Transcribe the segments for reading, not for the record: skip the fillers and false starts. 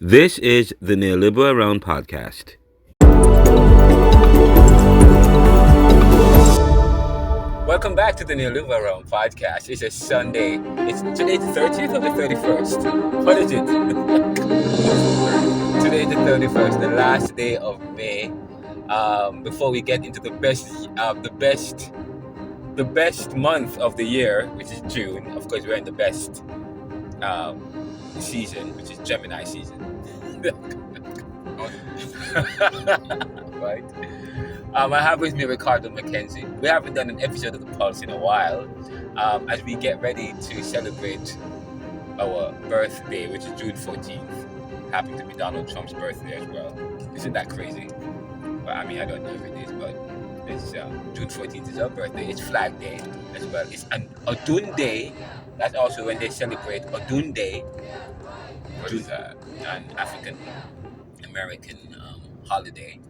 This is the Neoliberal Round podcast. Welcome back to the Neoliberal Round podcast. It's a Sunday. It's today the 30th or the 31st? What is it? Today the 31st, the last day of May. Before we get into the best month of the year, which is June. Of course, we're in the best season, which is Gemini season. Right? I have with me Ricardo and Mckenzie. We haven't done an episode of The Pulse in a while, as we get ready to celebrate our birthday, which is June 14th. Happy to be Donald Trump's birthday as well. Isn't that crazy? Well, I mean, I don't know if it is, but it's June 14th is our birthday. It's Flag Day as well. It's an Odunde. That's also when they celebrate Odunde. What is that? An African American holiday.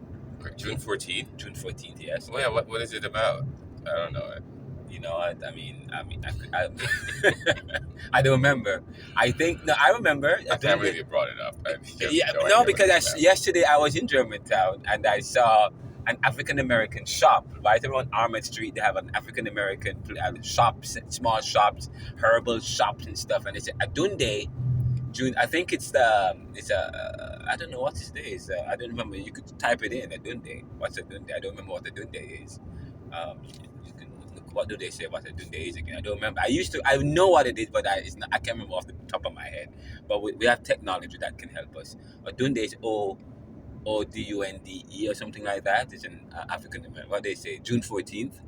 June 14th? June 14th, yes. Well, yeah, what is it about? I don't know it. You know, I don't remember. I remember. I can't believe you brought it up. Because yesterday I was in Germantown and I saw an African American shop right around Armored Street. They have an African American shops, small shops, herbal shops and stuff. And it's Adunde. June, I think I don't know what this day is. I don't remember. You could type it in, Adunde. What's Adunde? I don't remember what Adunde is. You can look, what do they say what Adunde is again? I don't remember. I know what it is, but I can't remember off the top of my head. But we have technology that can help us. Adunde is Odunde or something like that. It's an African American. What they say, June 14th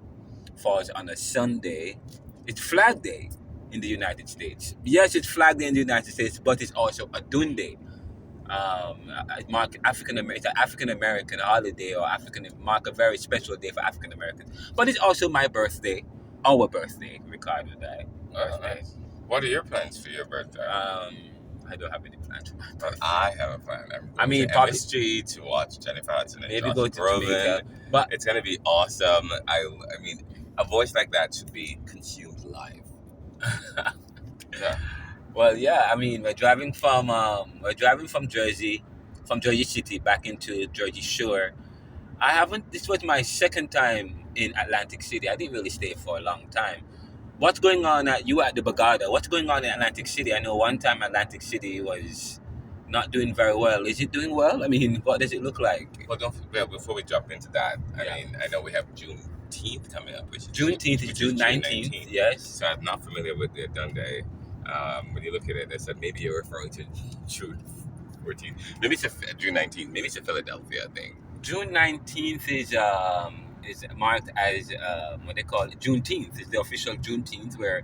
falls on a Sunday. It's Flag Day in the United States. Yes, it's Flag Day in the United States, but it's also Adunde. Mark African American. It's an African American holiday, or mark a very special day for African Americans. But it's also my birthday, our birthday, Ricardo and I. Oh, nice. What are your plans for your birthday? I don't have any plans for my birthday. I have a plan. I mean, to probably MSG to watch Jennifer Hudson and maybe Josh go to Groban. Jamaica, but It's gonna be awesome. I mean, a voice like that should be consumed live. Yeah. well, yeah. I mean, we're driving from Jersey City back into Jersey Shore. This was my second time in Atlantic City. I didn't really stay for a long time. What's going on you were at the Bagada? What's going on in Atlantic City? I know one time Atlantic City was not doing very well. Is it doing well? I mean, what does it look like? Well, before we jump into that, Yeah. I mean, I know we have Juneteenth coming up, which is Juneteenth is June 19th. Yes. So I'm not familiar with the Adunde. When you look at it, they said maybe you're referring to June 14th. Maybe it's June 19th. Maybe it's a Philadelphia thing. June 19th is marked as what they call Juneteenth. It's the official Juneteenth where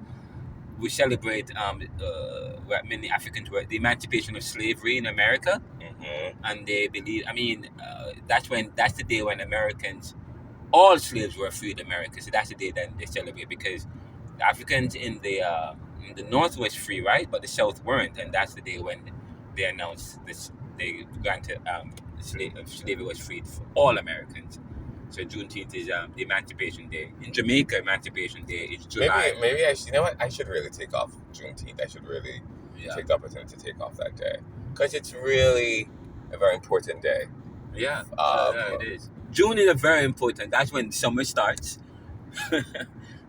we celebrate where many Africans were the emancipation of slavery in America, Mm-hmm. and they believe. I mean, that's the day when all slaves were freed in America. So that's the day that they celebrate because the Africans in the North was free, right? But the South weren't, and that's the day when they announced this. They granted slavery was freed for all Americans. So Juneteenth is the Emancipation Day. In Jamaica, Emancipation Day is July. Maybe I should, you know what? I should really take off Juneteenth. I should really Yeah, take the opportunity to take off that day because it's really a very important day. yeah, Um, yeah, it is. June is a very important. That's when summer starts.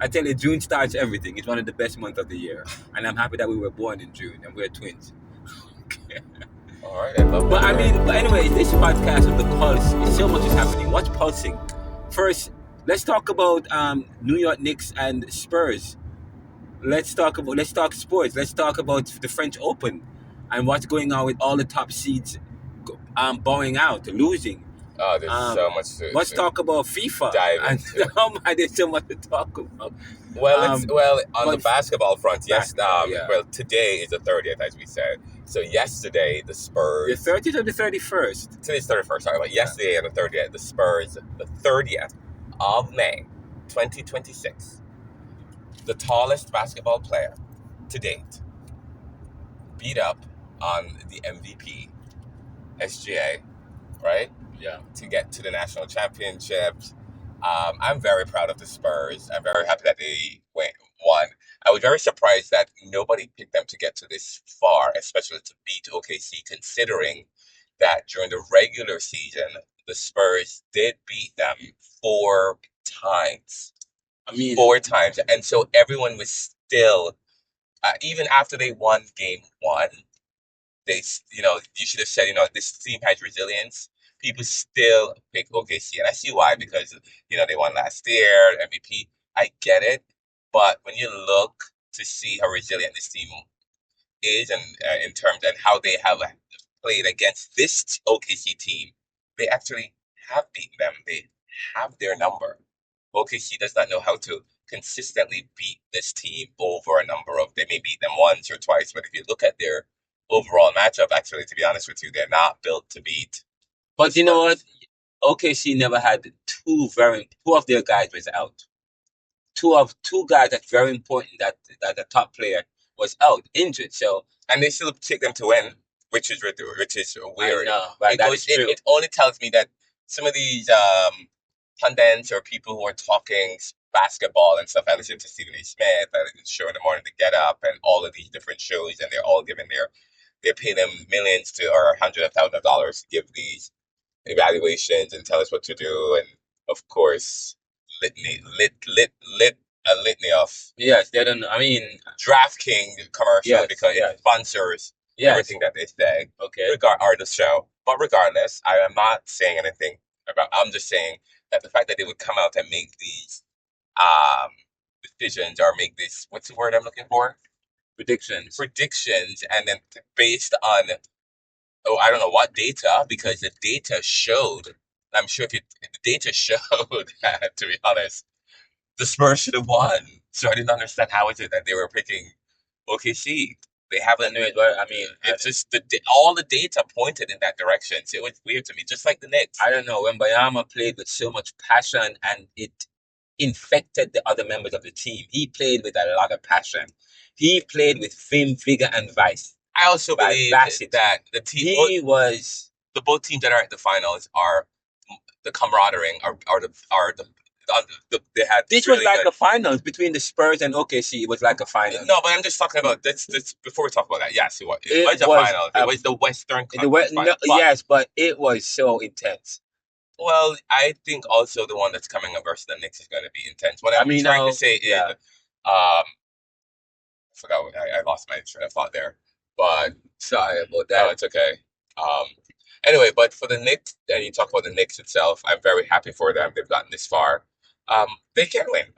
I tell you, June starts everything. It's one of the best months of the year, and I'm happy that we were born in June and we're twins. All right, I love But that. anyways, this podcast of the Pulse, so much is happening. What's pulsing? First, let's talk about New York Knicks and Spurs. Let's talk sports. Let's talk about the French Open and what's going on with all the top seeds bowing out, losing. There's Um, so much to Let's talk about FIFA. dive And into. oh my, there's so much to talk about. Well, on the but- basketball front, yes. Yeah. Well, today is the 30th, as we said. So yesterday, the The Spurs. 30th or the 31st? Today's 31st. Sorry, but yesterday and the 30th, the Spurs, the 30th of May, 2026, the tallest basketball player to date, beat up on the MVP, SGA, right? Yeah. To get to the national championships. I'm very proud of the Spurs. I'm very happy that they won. I was very surprised that nobody picked them to get to this far, especially to beat OKC, considering that during the regular season, the Spurs did beat them 4 times. I mean, 4 times. And so everyone was still, even after they won game 1, you should have said, this team has resilience. People still pick OKC, and I see why, because they won last year, MVP. I get it, but when you look to see how resilient this team is, and in terms and how they have played against this OKC team, they actually have beaten them. They have their number. OKC does not know how to consistently beat this team over a number of. They may beat them once or twice, but if you look at their overall matchup, actually, to be honest with you, they're not built to beat. But you know what? OKC never had two of their guys was out. Two guys that's very important that the top player was out, injured. So and they still take them to win, which is weird. I know, but it only tells me that some of these pundits or people who are talking basketball and stuff. I listen to Stephen A. Smith, I listen to Show in the Morning to Get Up, and all of these different shows, and they're all giving they pay them millions or hundreds of thousands of dollars to give these evaluations and tell us what to do, and of course, a litany of yes, they don't. I mean, DraftKings commercial because it sponsors everything that they say. Okay, regard the show, but regardless, I am not saying anything about. I'm just saying that the fact that they would come out and make these decisions or make this, what's the word I'm looking for? Predictions, and then based on I don't know what data, because the data showed. I'm sure the data showed that, to be honest, the Spurs should have won. So I didn't understand how is it that they were picking OKC. They haven't. I mean, it's just all the data pointed in that direction. So it was weird to me, just like the Knicks. I don't know, when Bayama played with so much passion and it infected the other members of the team. He played with a lot of passion. He played with vim, vigor, and vice. I also believe that the team the both teams that are at the finals are the camaraderie they had. This was like a finals between the Spurs and OKC. It was like a final. No, but I'm just talking about this. Before we talk about that, yes, it was a final. It was the Western Conference final. Yes, but it was so intense. Well, I think also the one that's coming up versus the Knicks is going to be intense. What I'm trying to say is, I forgot. I lost my train of thought there. But sorry about that. No, it's okay. Anyway, but for the Knicks, and you talk about the Knicks itself, I'm very happy for them. They've gotten this far. They can win.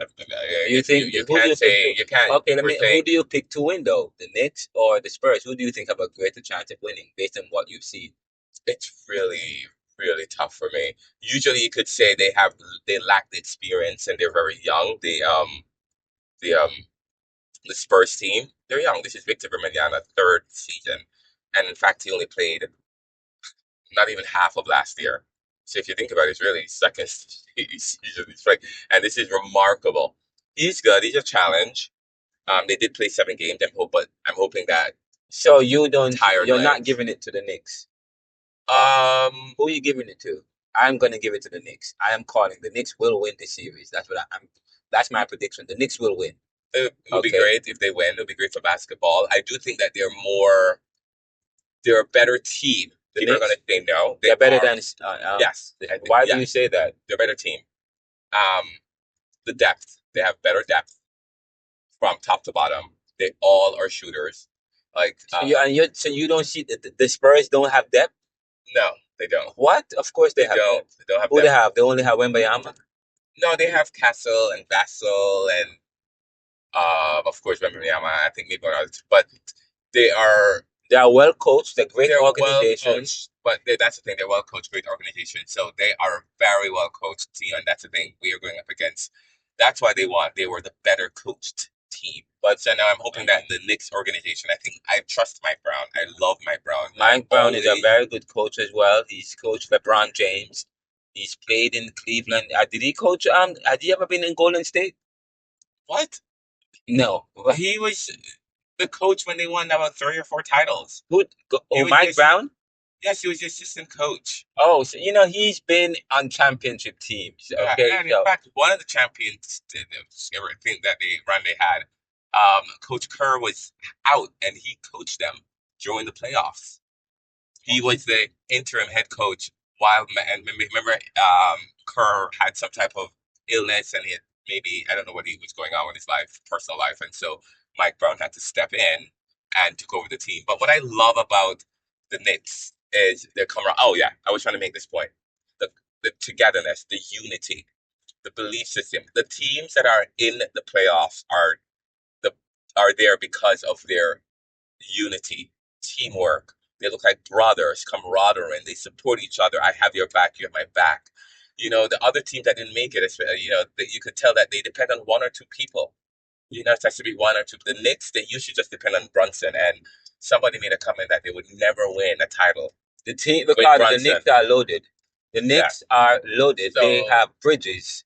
You think you can't say you can't? Okay, who do you pick to win though? The Knicks or the Spurs? Who do you think have a greater chance of winning based on what you've seen? It's really, really tough for me. Usually, you could say they lack the experience and they're very young. The Spurs team, they're young. This is Victor Wembanyama's third season, and in fact, he only played not even half of last year. So if you think about it, it's really second season. And this is remarkable. He's good. He's a challenge. They did play 7 games. I'm hoping that. So you're not giving it to the Knicks. Who are you giving it to? I'm going to give it to the Knicks. I am calling the Knicks will win this series. That's my prediction. The Knicks will win. It would be great if they win. It would be great for basketball. I do think that they're a better team. People are going to say no. They're better than. Yes. Why do you say that? They're a better team. The depth. They have better depth from top to bottom. They all are shooters. So you don't see the Spurs don't have depth? No, they don't. What? Of course they have. They don't have. Who they have? They only have Wembanyama. No, they have Castle and Vassell and of course Wembanyama. I think maybe others, but they are well coached. They're great organization. Well coached, but that's the thing. They're well coached, great organization. So they are a very well coached team, and that's the thing we are going up against. That's why they were the better coached team. But so now I'm hoping that the Knicks organization, I trust Mike Brown. I love Mike Brown. Mike Brown is a very good coach as well. He's coached LeBron James. He's played in Cleveland. Did he coach? Had he ever been in Golden State? What? No. He was the coach when they won about 3 or 4 titles. Mike Brown? Yes, he was the assistant coach. Oh, so he's been on championship teams. Okay, and in fact, one of the champions think that they had Coach Kerr was out, and he coached them during the playoffs. He was the interim head coach while, and remember, Kerr had some type of illness, and maybe I don't know what he was going on with his life, personal life, and so Mike Brown had to step in and took over the team. But what I love about the Knicks is their camaraderie. Oh yeah, I was trying to make this point: the togetherness, the unity, the belief system. The teams that are in the playoffs the are there because of their unity, teamwork. They look like brothers, camaraderie, and they support each other. I have your back, you have my back. The other teams that didn't make it, you could tell that they depend on one or two people. It has to be one or two. The Knicks, they usually just depend on Brunson. And somebody made a comment that they would never win a title. The team, Ricardo, the Knicks are loaded. The Knicks are loaded. So- they have Bridges.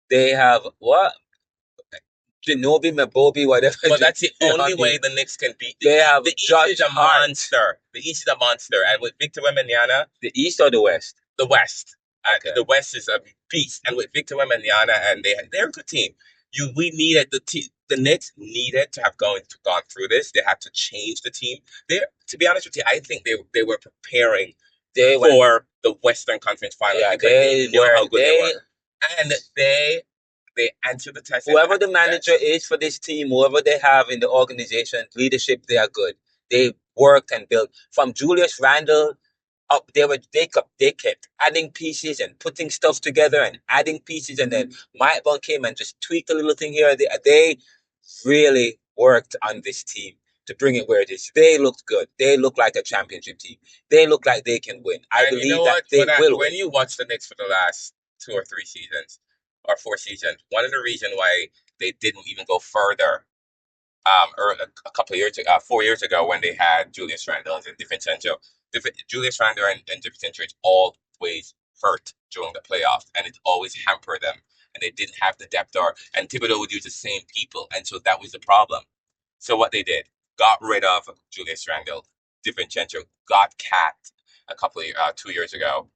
They have what? Ginobili, Mabobi, whatever. But that's the only way the Knicks can beat. They have the East Josh is a Hart. monster. The East is a monster, and with Victor Wembanyama, The East or the West? the West. Okay. The West is a beast, and with Victor Wembanyama, and they're a good team. We needed the Knicks needed to have gone through this. They had to change the team. To be honest with you, I think they were preparing for the Western Conference Final because they knew how good they were, and they answered the test. Whoever the manager is for this team, whoever they have in the organization, leadership, they are good. They worked and built. From Julius Randle up, they kept adding pieces and putting stuff together and adding pieces, and then Mike Brown came and just tweaked a little thing here. They really worked on this team to bring it where it is. They looked good. They look like a championship team. They look like they can win. I believe that they will win. When you watch the Knicks for the last 2 or 3 seasons, or 4 seasons, one of the reasons why they didn't even go further, a couple of years ago, 4 years ago, when they had Julius Randle and DiVincenzo. Julius Randle and DiVincenzo always hurt during the playoffs, and it always hampered them, and they didn't have the depth. And Thibodeau would use the same people, and so that was the problem. So what they did, got rid of Julius Randle, DiVincenzo, got Cat a couple of 2 years ago.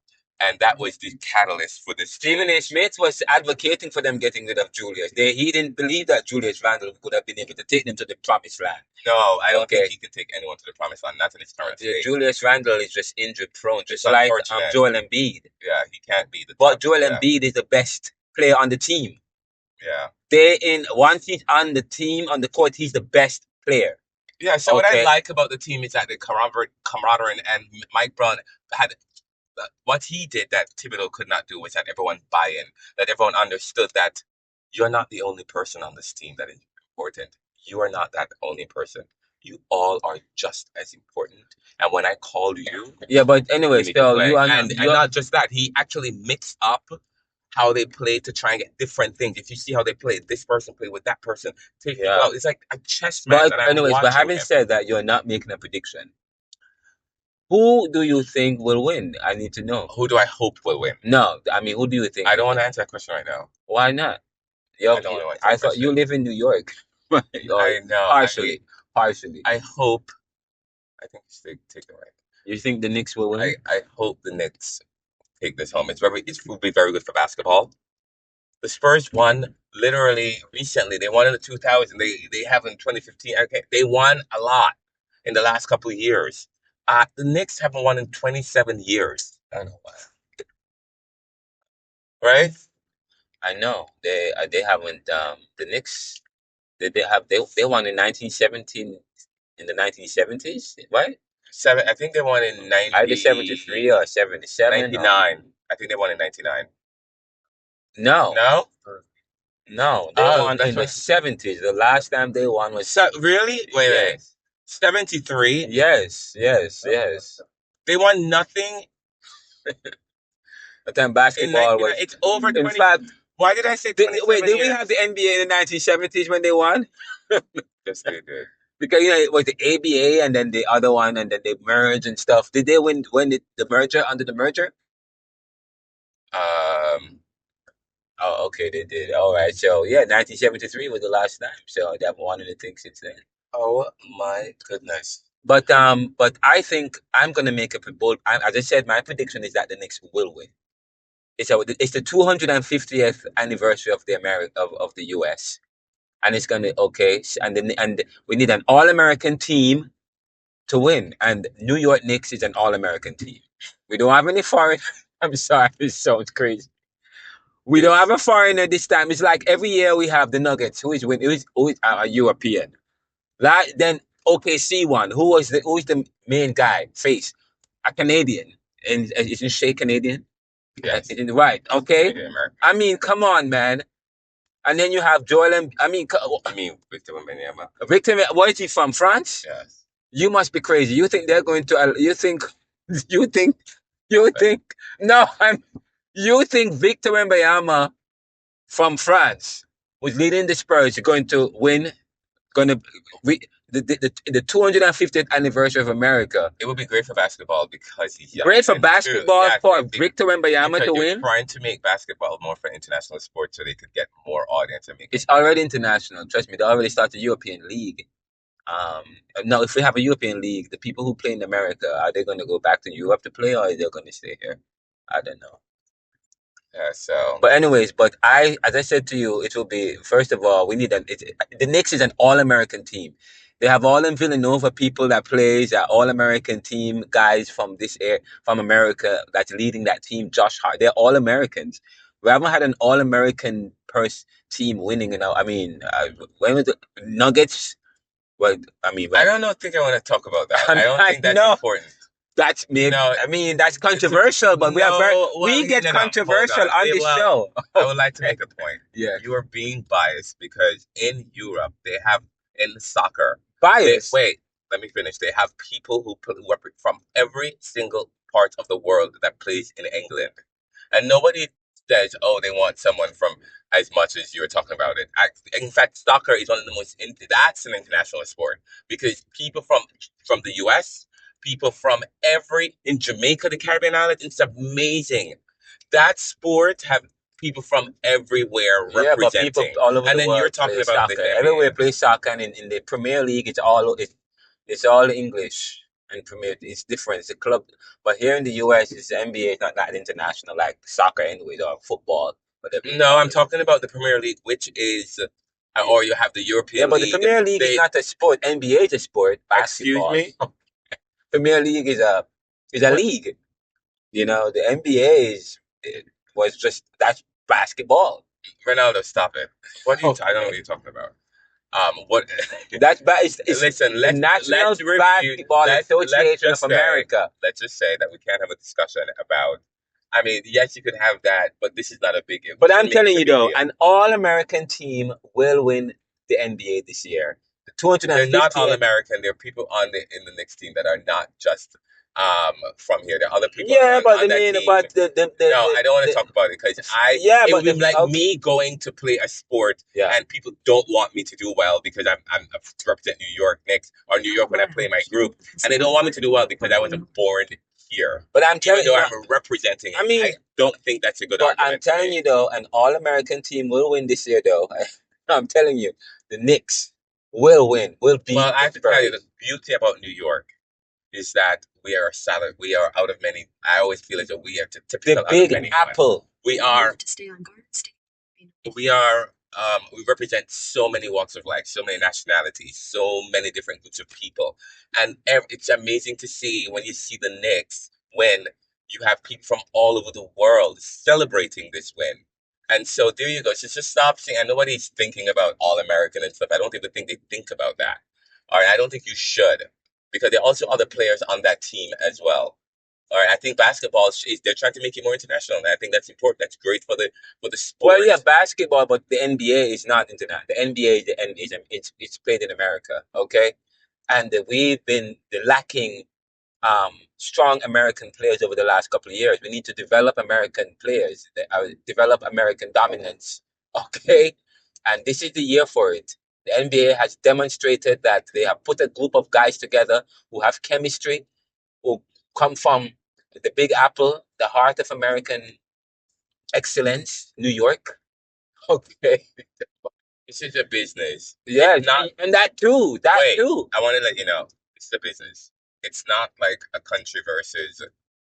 And that was the catalyst for this. Stephen A. Smith was advocating for them getting rid of Julius. He didn't believe that Julius Randle could have been able to take them to the promised land. No, I don't think he can take anyone to the promised land. Not in his current state. Julius Randle is just injury prone, just like Joel Embiid. Yeah, he can't be the. But Joel Embiid is the best player on the team. Yeah. Once he's on the team, on the court, he's the best player. Yeah. So what I like about the team is that the camaraderie, and Mike Brown had. What he did that Thibodeau could not do was that everyone buy in, that everyone understood that you're not the only person on this team that is important. You are not that only person. You all are just as important. And when I called you, but anyway, still, and not just that, he actually mixed up how they play to try and get different things. If you see how they play, this person play with that person. It's like a chess match. But having said that, you're not making a prediction. Who do you think will win? I need to know. Who do I hope will win? No, I mean, who do you think? I don't want to answer that question right now. Why not? I thought you live in New York. I know. Partially. I hope. I think you take it right. You think the Knicks will win? I hope the Knicks take this home. It will be very good for basketball. The Spurs won literally recently. They won in the 2000s. They have in 2015. Okay, they won a lot in the last couple of years. The Knicks haven't won in 27 years. I don't know why. Right? I know they haven't. The Knicks they won in 1917 in the 1970s, right? I think they won in 73 or 77. 99. I think they won in 99. No. They won in the 70s. The last time they won was really? Wait. 73? Yes. They won nothing. But then basketball was. It's over 20. In fact, why did I say 27 wait, did we have the NBA in the 1970s when they won? Yes, they did. Because it was the ABA and then the other one, and then they merged and stuff. Did they win the merger under the merger? Oh, okay, they did. All right, so 1973 was the last time. So they haven't won anything since then. Oh my goodness! But I think I'm gonna make a bold. As I said, my prediction is that the Knicks will win. It's the 250th anniversary of the US. and it's gonna and we need an All-American team to win, and New York Knicks is an All-American team. We don't have any foreign. I'm sorry, it sounds crazy. We don't have a foreigner this time. It's like every year we have the Nuggets, who is win, who is a European. That then OKC one. Who is the main guy? Face a Canadian, and isn't Shea Canadian? Yes. Right. Okay. Canadian American. I mean, come on, man. And then you have Joel Embiid. I mean, Victor Wembanyama. Victor, where is he from? France? Yes. You must be crazy. You think they're going to? You think? You think? You think? No, You think Victor Wembanyama from France, who's leading the Spurs, going to win? Going to the 250th anniversary of America. It would be great for basketball because he's young. Great for basketball for Victor Wembanyama because to they're win. trying to make basketball more for international sports so they could get more audience and make It's already international. Trust me, they already started the European League. Now, if we have a European League, the people who play in America, are they going to go back to Europe to play, or are they going to stay here? I don't know. Yeah, so. But anyways, as I said to you, it will be, first of all, we need the Knicks is an All-American team. They have all in Villanova people that plays, All-American team guys from from America that's leading that team. Josh Hart, they're all Americans. We haven't had an All-American team winning. I mean, when was the Nuggets? Well, I mean, I don't think I want to talk about that. I don't think that's important. That's maybe. No, I mean, that's controversial, but we get controversial on this show. I would like to make a point. Yeah, you are being biased because in Europe they have in soccer bias. Wait, let me finish. They have people who are from every single part of the world that plays in England, and nobody says, "Oh, they want someone from." As much as you're talking about it, in fact, soccer is one of the most. That's an international sport because people from the U.S. people from in Jamaica, the Caribbean islands. It's amazing. That sport have people from everywhere representing. Yeah, but people all over the world. You're talking about soccer. Everywhere play soccer, and in the Premier League, it's all English and Premier. It's different. It's a club, but here in the US, the NBA is not that international like soccer anyway, or football. No, I'm talking about the Premier League, which is. Or you have the European League. Yeah, but the Premier League is not a sport. NBA is a sport. Basketball. Excuse me. Premier League is a league. The NBA that's basketball. Ronaldo, stop it. What are you? I don't know what you're talking about. What? That's listen. The National Basketball Association of America. Let's just say that we can't have a discussion about. I mean, yes, you could have that, but this is not a big. But I'm telling you though, an All-American team will win the NBA this year. They're not All-American. There are people in the Knicks team that are not just from here. There are other people. Yeah, but no, I don't want to talk about it because it would be like me going to play a sport and people don't want me to do well because I'm to represent New York Knicks or New York when I play my group, and they don't want me to do well because I wasn't born here. But I'm telling you, I'm representing. I don't think that's a good argument. I'm telling you though, an All-American team will win this year though. I'm telling you, the Knicks will win. Will beat. Well, I have to tell you, the beauty about New York is that we are salad. We are out of many. I always feel as though we are typical. The Big Apple. We are. We are. We represent so many walks of life, so many nationalities, so many different groups of people, and it's amazing to see when you see the Knicks when you have people from all over the world celebrating this win. And so there you go. So just stop saying, and nobody's thinking about All-American and stuff. I don't even think they think about that. All right, I don't think you should, because there are also other players on that team as well. All right, I think basketball they're trying to make it more international, and I think that's important. That's great for the sport. Well, yeah, basketball, but the NBA is not international. The NBA it's played in America, okay, and we've been lacking strong American players over the last couple of years. We need to develop American players, develop American dominance, okay, and this is the year for it. The NBA has demonstrated that they have put a group of guys together who have chemistry, who come from the Big Apple, the heart of American excellence, New York. Okay. This is a business. Yeah, and that too. I want to let you know, it's a business. It's not like a country versus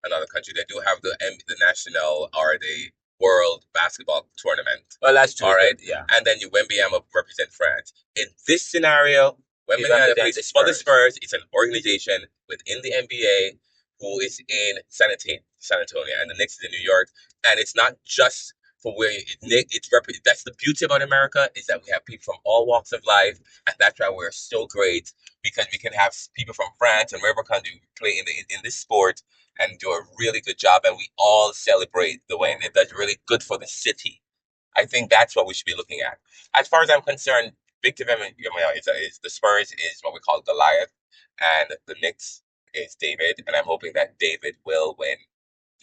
another country. They do have the national or the World Basketball Tournament. Well, that's true. All right. Yeah. And then Wembyama represent France. In this scenario, Wembyama plays for the Spurs. It's an organization within the NBA who is in San Antonio, and the Knicks is in New York. And it's not just for where that's the beauty about America, is that we have people from all walks of life, and that's why we're so great, because we can have people from France and wherever country play in this sport and do a really good job, and we all celebrate the way, and that's really good for the city. I think that's what we should be looking at. As far as I'm concerned, big to them is the Spurs is what we call Goliath, and the Knicks is David, and I'm hoping that David will win.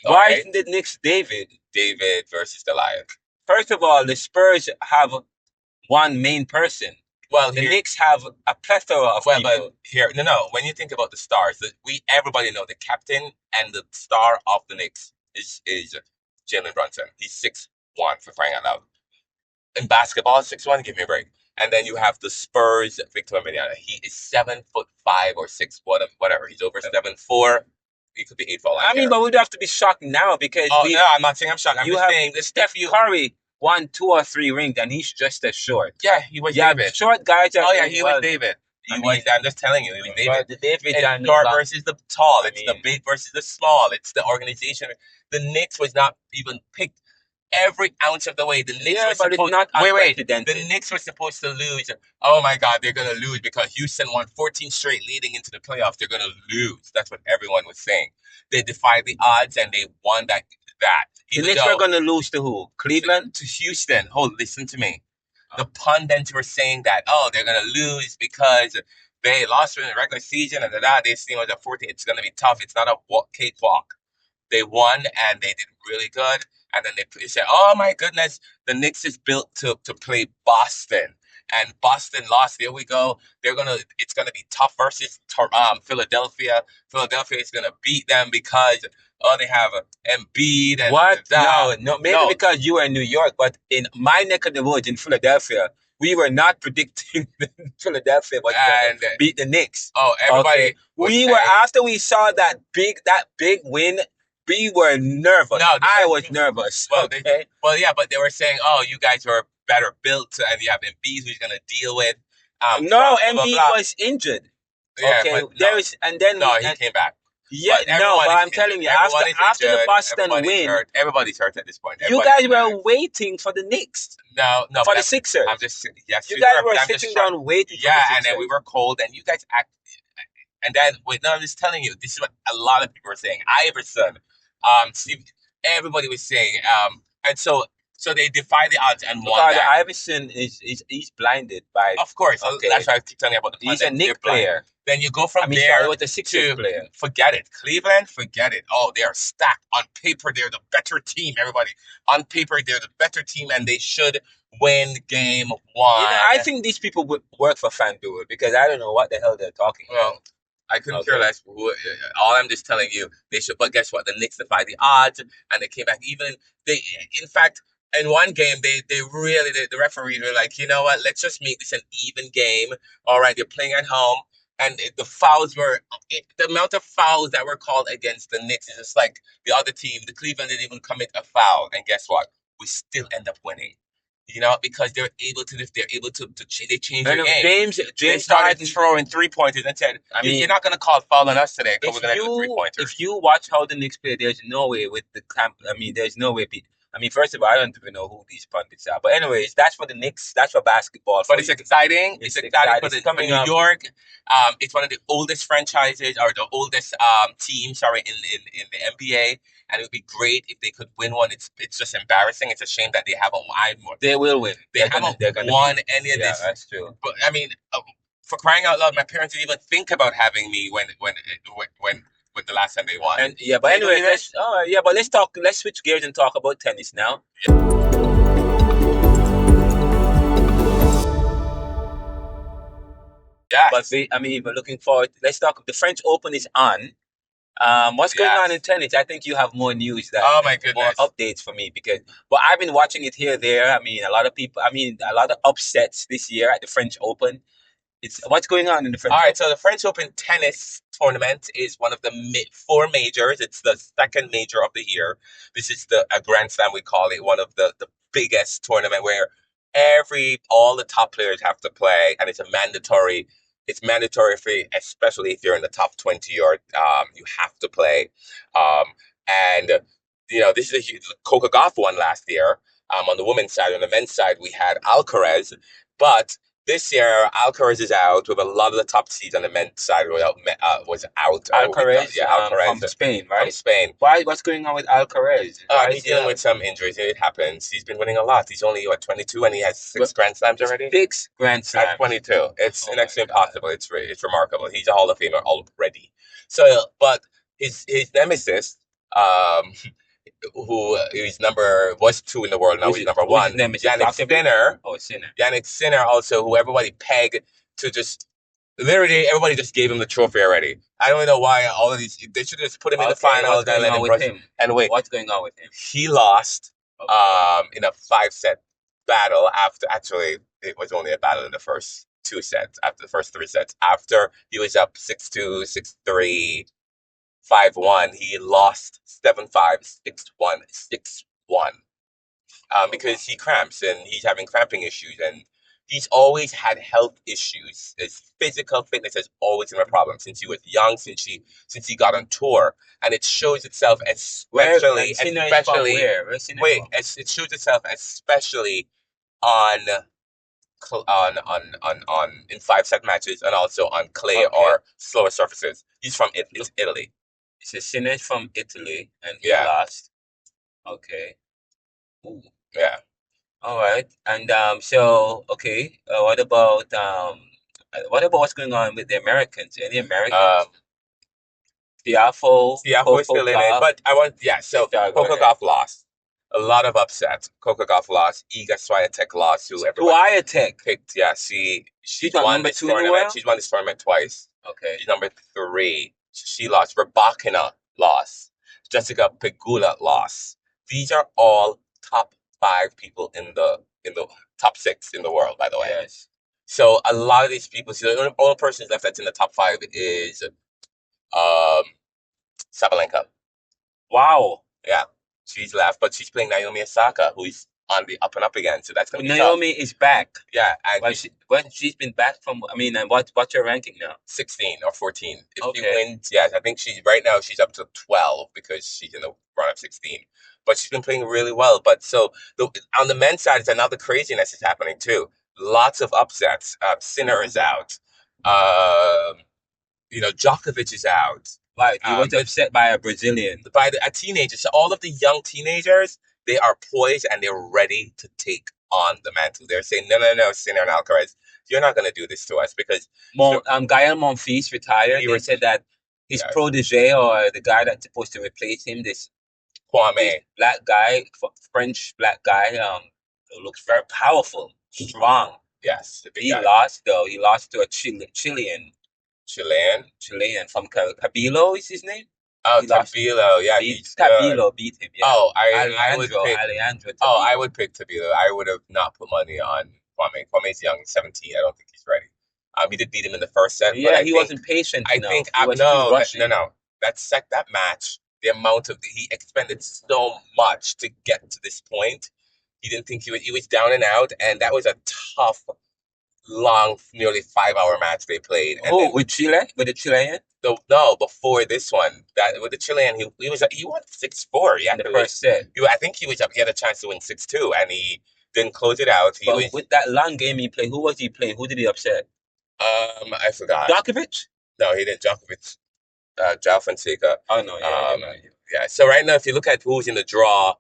Why isn't the Knicks David? David versus Goliath. First of all, the Spurs have one main person. Well, the Knicks have a plethora of people. But here, no. When you think about the stars, everybody know the captain and the star of the Knicks is Jalen Brunson. He's 6'1", for crying out loud. In basketball, 6'1", give me a break. And then you have the Spurs, Victor Wembanyama. He is 7'5" or 6', whatever. He's over 7'4". He could be 8 for all I mean, but we'd have to be shocked now because no, I'm not saying I'm shocked. I'm just saying Steph Curry won 2 or 3 rings, and he's just as short. Yeah, he was David. Short guys. He was David. I'm just telling you, he was David. The David it's short versus the tall. It's the big versus the small. It's the organization. The Knicks was not even picked every ounce of the way. The Knicks were supposed. The Knicks were supposed to lose. Oh my God, they're gonna lose because Houston won 14 straight leading into the playoffs. They're gonna lose. That's what everyone was saying. They defied the odds and they won that. The Knicks were gonna lose to who? Cleveland? To Houston. Listen to me. The pundits were saying that they're gonna lose because they lost in the regular season and they seem like 14. It's gonna be tough. It's not a cakewalk. They won and they did really good. And then they said, "Oh my goodness, the Knicks is built to play Boston." And Boston lost. There we go. It's gonna be tough versus Philadelphia. Philadelphia is gonna beat them because they have Embiid and what? No, maybe because you were in New York, but in my neck of the woods in Philadelphia, we were not predicting Philadelphia was going to beat the Knicks. Oh, everybody! We were after we saw that big win. We were nervous. No, I was nervous. Well, but they were saying, "Oh, you guys were better built, and you have Embiid who's going to deal with." Embiid was injured. Yeah, okay, he came back. Yeah, but I'm telling you, after the Boston win, everybody's hurt at this point. You guys were waiting for the Knicks. No, for the Sixers. I'm just you guys were sitting down waiting. Yeah, for the Sixers. And then we were cold, and you guys act. And then I'm just telling you, this is what a lot of people were saying. Iverson, everybody was saying, and so they defy the odds and won that. Iverson he's blinded by. Of course, that's why I keep telling you about the. He's a Knicks player. Then you go from there with the Sixers player. Forget it. Cleveland, forget it. Oh, they are stacked. On paper, they're the better team, everybody. On paper, they're the better team, and they should win game 1. I think these people would work for FanDuel because I don't know what the hell they're talking about. I couldn't care less. All I'm just telling you, they should. But guess what? The Knicks defied the odds, and they came back. In fact, in one game, the referees were like, you know what? Let's just make this an even game. All right, they're playing at home. And the amount of fouls that were called against the Knicks is just like the other team. The Cleveland didn't even commit a foul. And guess what? We still end up winning. Because they're able to change their game. James started throwing 3-pointers and said, you're not going to call foul on us today because we're going to do 3-pointers. If you watch how the Knicks play, there's no way with the camp. There's no way. First of all, I don't even know who these pundits are. But anyways, that's for the Knicks. That's for basketball. But it's exciting. It's exciting for New York. It's one of the oldest franchises or the oldest teams, in the NBA. And it would be great if they could win one. It's just embarrassing. It's a shame that they haven't won. They will win. They haven't won any of this. Yeah, that's true. But for crying out loud, my parents didn't even think about having me when the last time they won. But anyway, let's switch gears and talk about tennis now. Yeah. But we're looking forward. Let's talk. The French Open is on. What's going on in tennis? I think you have more news oh my goodness, more updates for me but I've been watching it here, there. A lot of upsets this year at the French Open. It's what's going on in the French All right, Open? so the French Open tennis tournament is one of the four majors. It's the second major of the year. This is a Grand Slam, we call it, one of the biggest tournament where all the top players have to play, and it's mandatory. It's mandatory for, especially if you're in the top 20, or you have to play. Um, and this is a huge. Coca Golf won last year. On the women's side, on the men's side, we had Alcaraz, but this year, Alcaraz is out with a lot of the top seeds on the men's side was out. Alcaraz, from Alcaraz Spain, from right? Spain. Why? What's going on with Alcaraz? Why He's is he dealing out? with some injuries. It happens. He's been winning a lot. He's only 22, and he has six Grand Slams already. 6 Grand Slams. At 22, it's Oh next to my God. impossible. It's remarkable. He's a Hall of Famer already. So, but his nemesis, um, who is was two in the world, now he's number one. Yannick Sinner. Oh, Sinner. Yannick Sinner also, who everybody pegged to just literally everybody just gave him the trophy already. I don't know why all of these. They should just put him in the finals and let him brush. And wait, what's going on with him? He lost in a 5-set battle. After actually, it was only a battle in the first 2 sets. After the first 3 sets, after he was up 6-2, 6-3, 5-1, he lost 7-5, 6-1, 6-1. Because he cramps and he's having cramping issues, and he's always had health issues. His physical fitness has always been a problem since he was young, since he got on tour, and it shows itself especially it shows itself especially on in 5-set matches, and also on clay or slower surfaces. He's from Italy. It's a Sinner from Italy, and he lost. Okay. Ooh. Yeah. All right. And so okay, what about what's going on with the Americans? Any Americans? Tiafoe is still in it, but so Coca Golf lost. A lot of upsets. Coca Golf lost. Iga Swiatek lost. Who everybody picked. Yeah, she's won this tournament. She's won this tournament twice. Okay. She's number 3. She lost. Rybakina lost. Jessica Pegula lost. These are all top 5 people in the top 6 in the world, by the way. Yes. So a lot of these people. So the only person left that's in the top 5 is Sabalenka. Wow. Yeah, she's left, but she's playing Naomi Osaka, who's on the up and up again. So that's going to be Naomi tough. Is back. Yeah, and she's been back from. I mean, and what's your ranking now? 16 or 14. If she wins, I think right now she's up to 12 because she's in the run of 16. But she's been playing really well. But so on the men's side, it's another craziness is happening too. Lots of upsets. Sinner is out. Djokovic is out. Right, he was upset by a Brazilian. By a teenager. So all of the young teenagers, they are poised and they're ready to take on the mantle. They're saying, no, Sinner and Alcaraz, you're not going to do this to us because... Gael Monfils retired. They said that his protege, or the guy that's supposed to replace him, this Kwame, black guy, French black guy, looks very powerful, strong. Yes. He lost, though. He lost to a Chilean from Cabilo is his name. Oh, Cabilo, yeah. Cabilo beat him. Yeah. Oh, Alejandro. I would pick Cabilo. I would have not put money on Kwame. Kwame's young, 17. I don't think he's ready. He did beat him in the first set. Yeah, but he wasn't patient. I think no. That match, the amount of he expended so much to get to this point. He didn't think he was down and out, and that was a tough, long, nearly 5-hour match they played. And with Chile? With the Chilean? No, before this one, that with the Chilean, he won 6-4. Yeah, the first set. I think he had a chance to win 6-2, and he didn't close it out. With that long game he played, who was he playing? Who did he upset? I forgot. Djokovic? No, he didn't. Djokovic. Joao Fonseca. Oh no, yeah. So right now, if you look at who's in the draw,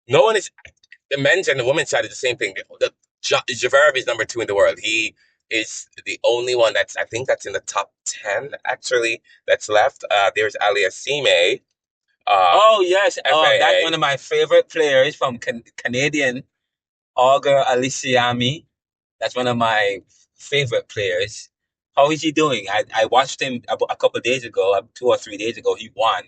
no one is. The men's and the women's side is the same thing. Zverev is number 2 in the world. He is the only one that's in the top 10 actually that's left. There's Aliassime. Oh yes, that's one of my favorite players from Canadian, Auger Aliassime. That's one of my favorite players. How is he doing? I watched him a couple of days ago, 2 or 3 days ago. He won.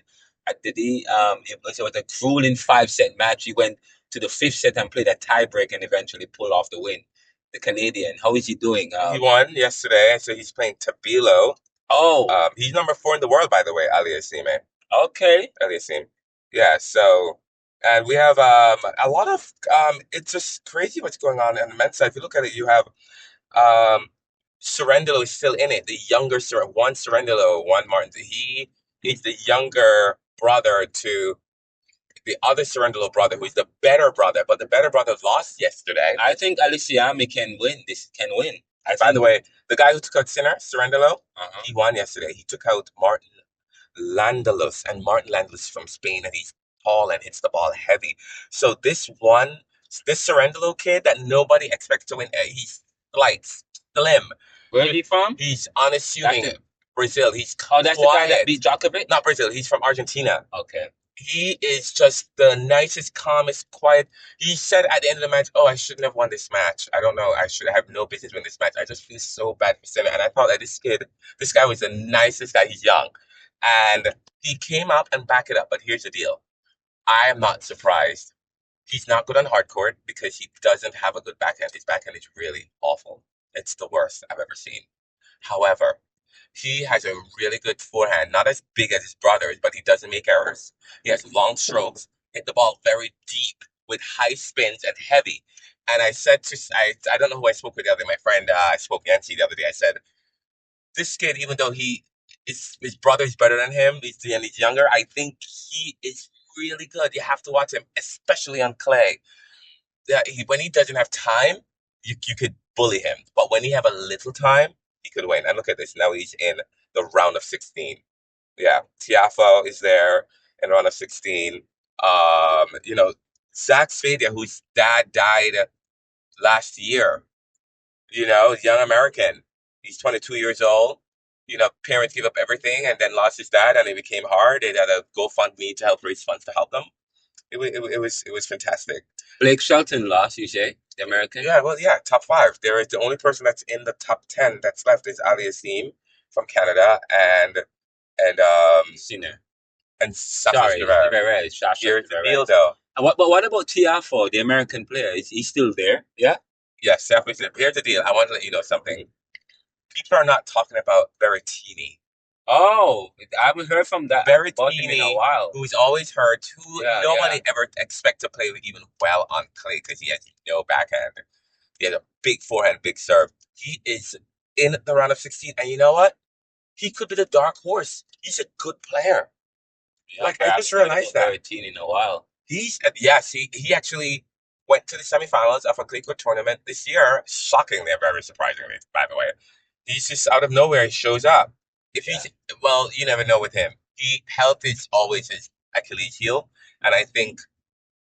It was a grueling 5-set match. He went to the 5th set and played a tiebreak and eventually pulled off the win. the Canadian. How is he doing? He won yesterday, so he's playing Tabilo. Oh, He's number 4 in the world, by the way, Aliassime. okay. Aliassime. Yeah, so, and we have a lot of, it's just crazy what's going on the men's side. If you look at it, you have um, Serendilo is still in it. The younger, one Serendilo, one Martin. He is the younger brother to the other Serendilo brother, who's the better brother, but the better brother lost yesterday. I think Aliciami can win. This can win. By the way, the guy who took out Sinner, Serendilo, he won yesterday. He took out Martin Landalus, and Martin Landalus from Spain, and he's tall and hits the ball heavy. So this Serendilo kid that nobody expects to win, he's like slim. Where is he from? He's unassuming. Brazil. He's that's the guy that beat Djokovic? Not Brazil. He's from Argentina. Okay. He is just the nicest, calmest, quiet. He said at the end of the match, "Oh, I shouldn't have won this match. I don't know. I should have no business winning this match. I just feel so bad for Sinner." And I thought that this guy was the nicest guy. He's young, and he came up and backed it up. But here's the deal: I am not surprised. He's not good on hard court because he doesn't have a good backhand. His backhand is really awful. It's the worst I've ever seen. However, he has a really good forehand, not as big as his brother's, but he doesn't make errors. He has long strokes, hit the ball very deep with high spins and heavy. And I said I don't know who I spoke with the other day, my friend, I spoke to Yancy the other day. I said, this kid, even though his brother is better than him, he's younger, I think he is really good. You have to watch him, especially on clay. When he doesn't have time, you could bully him. But when he have a little time, he could win. And look at this. Now he's in the round of 16. Yeah. Tiafo is there in round of 16. Zach Sfadia, whose dad died last year, young American. He's 22 years old. Parents gave up everything and then lost his dad, and it became hard. They had a GoFundMe to help raise funds to help them. It was fantastic. Blake Shelton lost, you say, the American? Yeah, well, yeah, top 5. There is the only person that's in the top 10 that's left is Aliassime from Canada and Sinner. And Sasha Rivera. Here's the deal, though. But what about Tiafo, the American player? Is he still there? Yeah. Yes, here's the deal. I want to let you know something. People are not talking about Berrettini. Oh, I haven't heard from that Berrettini in a while. Who's always hurt, nobody ever expect to play even well on clay because he has no backhand. He has a big forehand, big serve. He is in the round of 16, and you know what? He could be the dark horse. He's a good player. Yeah, I just realized that. Berrettini in a while. He actually went to the semifinals of a clay court tournament this year. Shockingly, very surprisingly, by the way. He's just out of nowhere. He shows up. You never know with him. Health is always his Achilles heel, and I think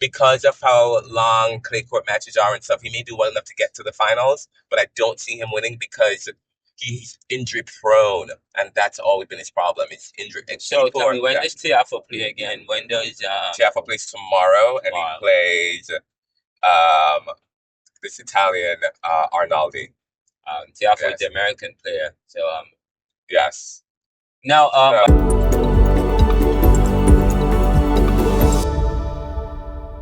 because of how long clay court matches are and stuff, he may do well enough to get to the finals, but I don't see him winning because he's injury prone, and that's always been his problem. It's injury. So tell me, when does Tiafo play again? When does Tiafo plays tomorrow, and he plays this Italian Arnaldi. Tiafo is the American player. So yes. Now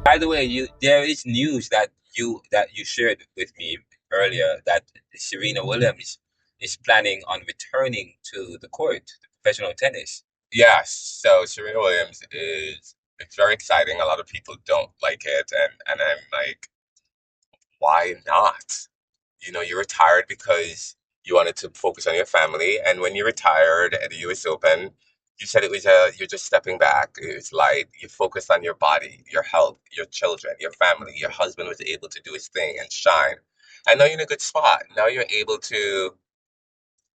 by the way, there is news that you shared with me earlier that Serena Williams is planning on returning to the court, professional tennis. Yes. So Serena Williams it's very exciting. A lot of people don't like it, and I'm like, why not? You retired because you wanted to focus on your family, and when you retired at the U.S. Open, you said it was you're just stepping back. It's like you focused on your body, your health, your children, your family. Your husband was able to do his thing and shine. And now you're in a good spot. Now you're able to,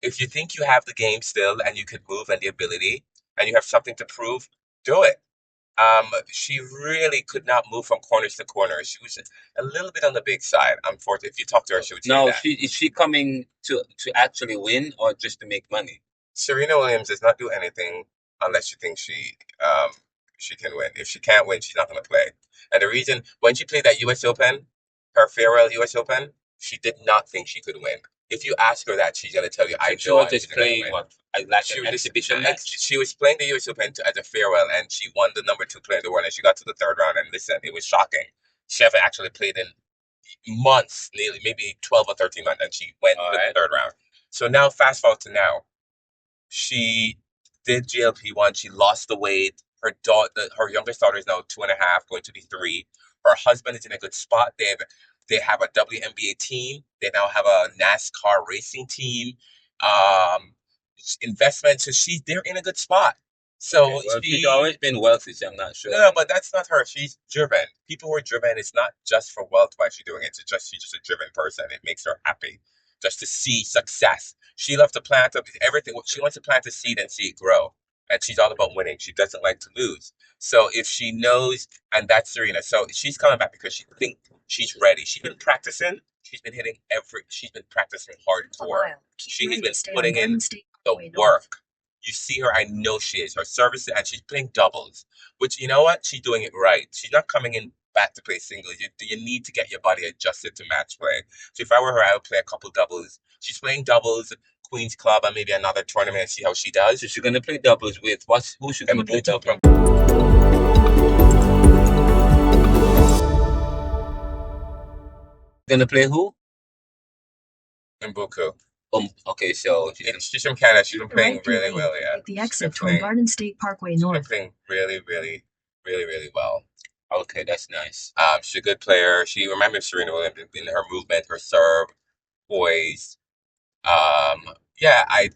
if you think you have the game still and you could move and the ability and you have something to prove, do it. She really could not move from corners to corners. She was a little bit on the big side. Unfortunately, if you talk to her, she would say that. Is she coming to actually win or just to make money? Serena Williams does not do anything unless she thinks she can win. If she can't win, she's not going to play. And the reason, when she played that U.S. Open, her farewell U.S. Open, she did not think she could win. If you ask her that, she's going to tell you, she was just playing an exhibition match? She was playing the U.S. Open as a farewell, and she won the number 2 player in the world, and she got to the 3rd round. And listen, it was shocking. She haven't actually played in months, nearly maybe 12 or 13 months, and she went to the third round. So now, fast forward to now, she did GLP-1. She lost the weight. Her youngest daughter is now 2.5, going to be 3. Her husband is in a good spot. They have a WNBA team. They now have a NASCAR racing team. Investment. So they're in a good spot. So Okay, well, she's always been wealthy, so I'm not sure. No, but that's not her. She's driven. People who are driven, it's not just for wealth why she's doing it. She's just a driven person. It makes her happy just to see success. She loves to plant everything. She wants to plant a seed and see it grow. And she's all about winning. She doesn't like to lose. So if she knows, and that's Serena. So she's coming back because she thinks she's ready. She's been practicing. She's been practicing hardcore. She has been putting in the work. You see her, I know she is. Her service, and she's playing doubles, which, you know what? She's doing it right. She's not coming in back to play singles. You need to get your body adjusted to match play. So if I were her, I would play a couple doubles. She's playing doubles, Queen's Club, and maybe another tournament and see how she does. So she's going to play doubles with who's she going to play doubles? Going to play who? Mbuku. Okay, so she's from Canada. She's been playing really well, yeah. At the exit toward Garden State Parkway North. She's been playing really well. Okay, that's nice. She's a good player. She remembers Serena Williams in her movement, her serve, poise. Yeah, I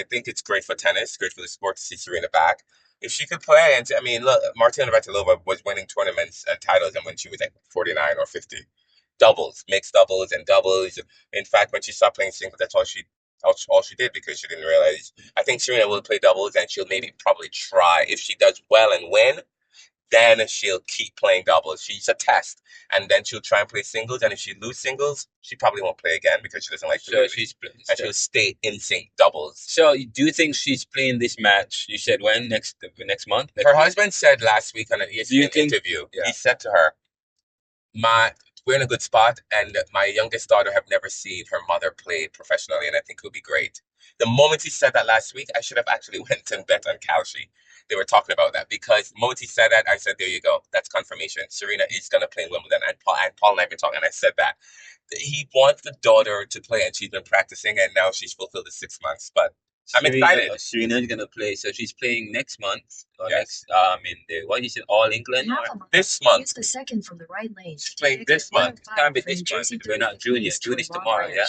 think it's great for tennis, great for the sport to see Serena back. If she could play, and I mean, look, Martina Navratilova was winning tournaments and titles, and when she was like 49 or 50. Doubles, mixed doubles and doubles. In fact, when she stopped playing singles, that's all she did because she didn't realize. I think Serena will play doubles and she'll probably try. If she does well and win, then she'll keep playing doubles. She's a test, and then she'll try and play singles. And if she lose singles, she probably won't play again because she doesn't like to lose. And she'll stay in sync doubles. So, do you think she's playing this match? You said when next month? Her husband said last week on an ESPN interview. Yeah. He said to her, we're in a good spot, and my youngest daughter have never seen her mother play professionally, and I think it would be great. The moment he said that last week, I should have actually went and bet on Kalshi. They were talking about that because the moment he said that, I said, there you go. That's confirmation. Serena is going to play in Wimbledon, and Paul and I have been talking, and I said that. He wants the daughter to play, and she's been practicing, and now she's fulfilled the 6 months, but I'm excited. Serena's gonna play, so she's playing next month. Or next, in the what you said, All England. This month. Use the second from the right lane. She's playing this month. It can't be this month. We're not June yet. June is tomorrow. Yeah.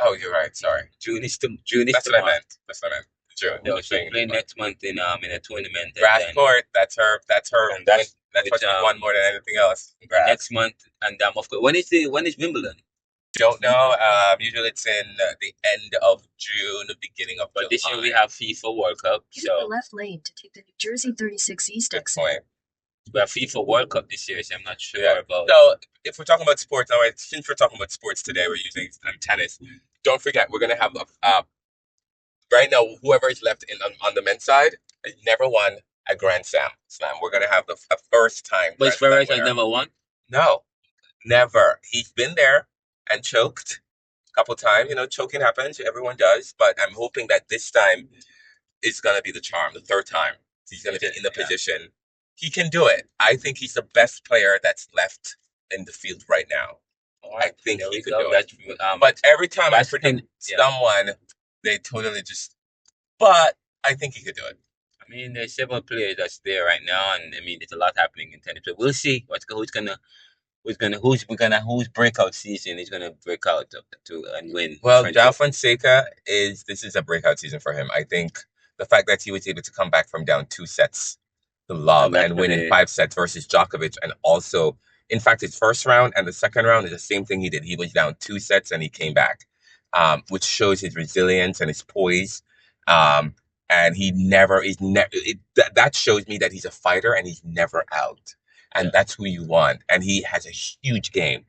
Oh, you're right. Sorry. June is That's tomorrow. What I meant. That's what I meant. June. No, she's playing next month in a tournament. Grasscourt. That's her. And that's what she won more than anything else. Next month, and of course, when is Wimbledon? Don't know. Usually it's in the end of June, the beginning of July. But this year we have FIFA World Cup. Use the left lane to take the New Jersey 36 East exit. We have FIFA World Cup this year, so I'm not sure about. So if we're talking about sports, all right, since we're talking about sports today, we're using tennis. Don't forget, we're gonna have right now whoever is left on the men's side has never won a Grand Slam. We're gonna have a first time. But Ferrer has never won. No, never. He's been there and choked a couple times. You know, choking happens. Everyone does. But I'm hoping that this time is going to be the charm. The third time he's going to be in the position. He can do it. I think he's the best player that's left in the field right now. I think he could do it. But every time I predict someone, they totally just... But I think he could do it. I mean, there's several players that's there right now, and I mean, there's a lot happening in tennis. So we'll see whose breakout season is gonna break out to and win. Well, Joao Fonseca this is a breakout season for him. I think the fact that he was able to come back from down 2 sets to love and win in 5 sets versus Djokovic, and also, in fact, his first round and the second round is the same thing he did. He was down 2 sets and he came back, which shows his resilience and his poise. And that shows me that he's a fighter and he's never out. And that's who you want. And he has a huge game,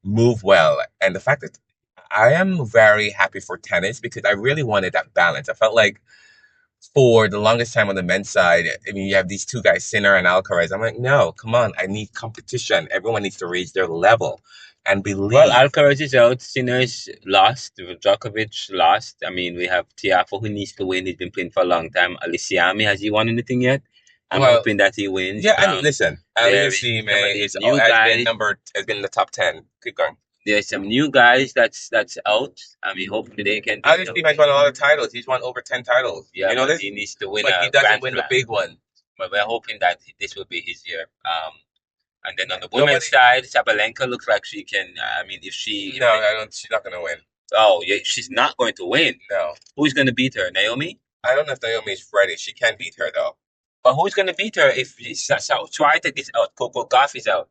move well. And the fact that I am very happy for tennis because I really wanted that balance. I felt like for the longest time on the men's side, I mean, you have these two guys, Sinner and Alcaraz. I'm like, no, come on. I need competition. Everyone needs to raise their level and believe. Well, Alcaraz is out. Sinner's lost. Djokovic lost. I mean, we have Tiafoe who needs to win. He's been playing for a long time. Alessiami, has he won anything yet? I'm hoping that he wins. Yeah, I mean, listen, Alessiami has been in the top 10. Keep going. There's some new guys that's out. I mean, hopefully they can. Alex Steve has won a lot of titles. He's won over 10 titles. Yeah, you know but this? he needs to win But a he doesn't Grand win the Slam. big one. But we're hoping that this will be his year. And then on the women's side, Sabalenka looks like she can. I mean, if she No, I don't. She's not going to win. Oh, yeah, she's not going to win. No. Who's going to beat her? Naomi? I don't know if Naomi's ready. She can beat her though. But who's going to beat her if Swiatek is out, Coco Gauff is out?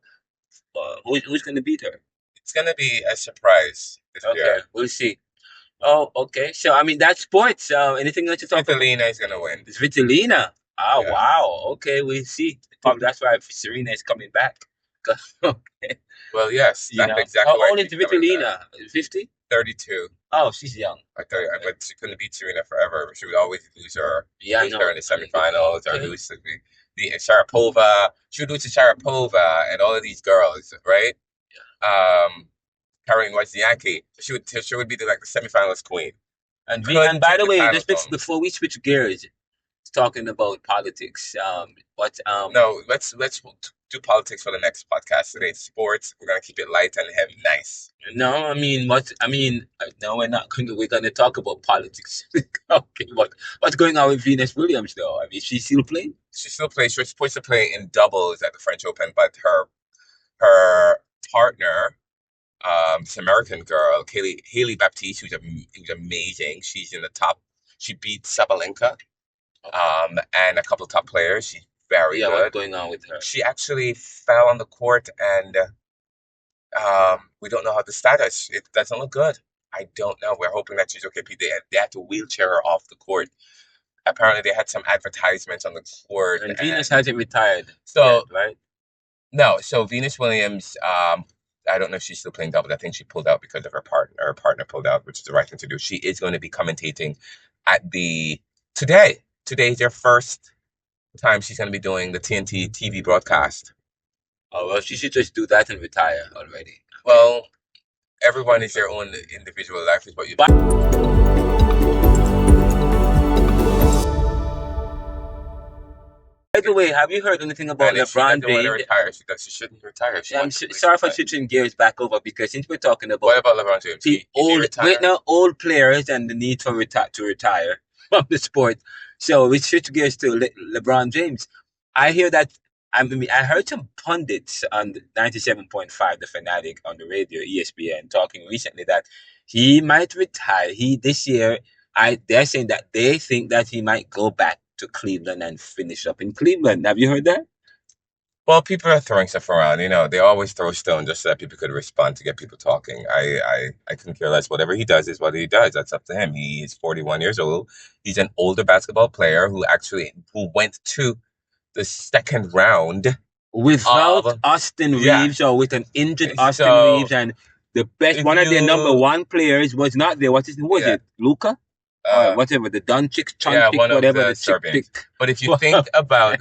Who's going to beat her? It's going to be a surprise this Okay, year. we'll see. Oh, okay. So I mean, that's sports. Anything else to talk about? Svitolina is going to win. It's Svitolina. Oh, Yeah. wow. Okay, we'll see. Probably that's why Serena is coming back. Okay. Well, yes, You that's know. exactly How why old is she's coming Svitolina? back. 50? 32. Oh, she's young. I tell you, but she couldn't beat Serena forever. She would always lose her. Yeah, Lose no. her in the semifinals or Okay. lose to the Sharapova. She would lose to Sharapova and all of these girls, right? Caroline Wozniacki. She would be like the semifinalist queen. And Couldn't by take the the way, title just home. before we switch gears, talking about politics. No, let's do politics for the next podcast. Today, sports. We're gonna keep it light and heavy, nice. No, I mean no, we're not going to. We're going to talk about politics. Okay, what's going on with Venus Williams though? I mean, she's still playing. She still plays. She was supposed to play in doubles at the French Open, but her partner, this American girl, Haley Baptiste, who's amazing. She's in the top. She beat Sabalenka, and a couple of top players. She's very Yeah, good. what's going on with her? She actually fell on the court, and we don't know how the status. It doesn't look good. I don't know. We're hoping that she's okay. They had to wheelchair her off the court. Apparently, they had some advertisements on the court. And Venus hasn't retired. So yet, right? No, so Venus Williams, I don't know if she's still playing doubles. I think she pulled out because of her partner. Her partner pulled out, which is the right thing to do. She is going to be commentating at today. Today's their first time she's going to be doing the TNT TV broadcast. Oh well, she should just do that and retire already. Well, everyone is their own individual life, is what you. By the way, have you heard anything about LeBron James? She shouldn't retire. I'm sorry for switching gears back over because since we're talking about what about LeBron James? Old players and the need for to retire from the sport, so we switch gears to LeBron James. I hear that. I mean, I heard some pundits on 97.5, The Fanatic on the radio, ESPN, talking recently that he might retire. This year, they're saying that they think that he might go back to Cleveland and finish up in Cleveland. Have you heard that? Well, people are throwing stuff around. You know, they always throw stones just so that people could respond to get people talking. I couldn't care less. Whatever he does is what he does. That's up to him. He is 41 years old. He's an older basketball player who went to the second round without Austin Reeves or with an injured Austin Reeves, and the best one of their number one players was not there. What is it? Luka? Whatever the Doncic, whatever the Serbians. But if you think about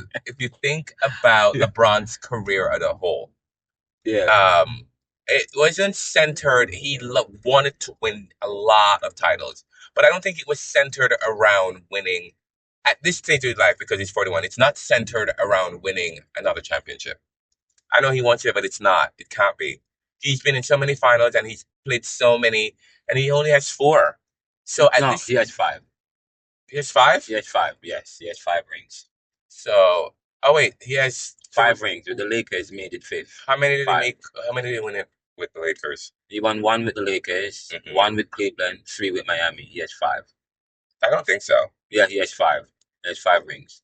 LeBron's career as a whole, it wasn't centered. He wanted to win a lot of titles, but I don't think it was centered around winning. At this stage of his life, because he's 41, it's not centered around winning another championship. I know he wants it, but it's not. It can't be. He's been in so many finals and he's played so many, and he only has 4. So he has 5. He has 5? He has 5, yes. He has 5 rings. So, he has 5 rings. With the Lakers, made it 5th. How many did he make? How many did he win it with the Lakers? He won 1 with the Lakers, 1 with Cleveland, 3 with Miami. He has 5. I don't think so. Yeah, he has 5. He has 5 rings.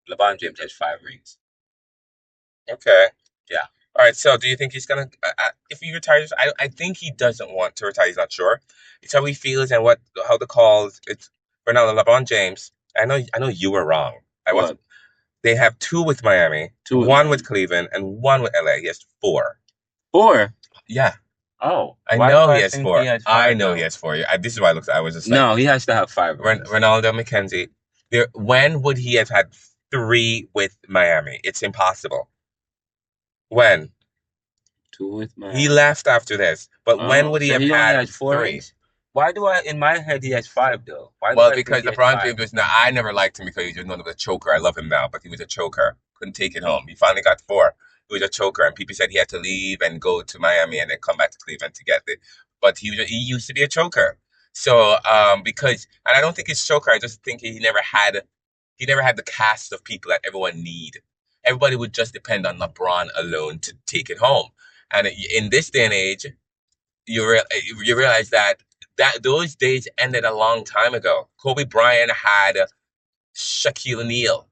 LeBron James has 5 rings. Okay. Yeah. All right. So, do you think he's gonna? If he retires, I think he doesn't want to retire. He's not sure. It's how he feels and how the calls. It's Renaldo LeBron James. I know you were wrong. I wasn't. They have 2 with Miami, 1 with Cleveland, and 1 with LA. He has 4. 4. Yeah. Oh, I know he has 4. I know he has 4. This is why I was just like, no, he has to have 5. Renaldo Mckenzie. When would he have had 3 with Miami? It's impossible. When? 2 with Miami. He left after this, but when would he have had 4 3? Rings? Why do in my head he has 5 though? Because LeBron James was not. I never liked him because he was known as a choker. I love him now, but he was a choker. Couldn't take it home. He finally got 4. He was a choker, and people said he had to leave and go to Miami and then come back to Cleveland to get it. But he used to be a choker. So because, and I don't think he's choker. I just think he never had the cast of people that everyone need. Everybody would just depend on LeBron alone to take it home. And in this day and age, you realize that those days ended a long time ago. Kobe Bryant had Shaquille O'Neal.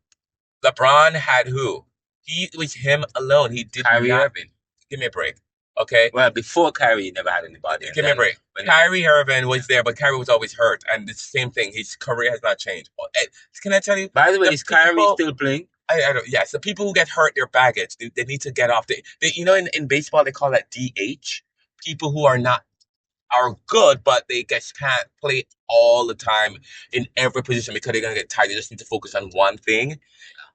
LeBron had who? It was him alone. He did Kyrie not. Irving. Give me a break. Okay? Well, before Kyrie, he never had anybody. Give me a break. Kyrie Irving was there, but Kyrie was always hurt. And it's the same thing. His career has not changed. Can I tell you? By the way, is Kyrie still playing? I don't. Yes, the people who get hurt, their baggage. They need to get off. In baseball, they call that DH. People who are good, but they just can't play all the time in every position because they're gonna get tired. They just need to focus on one thing.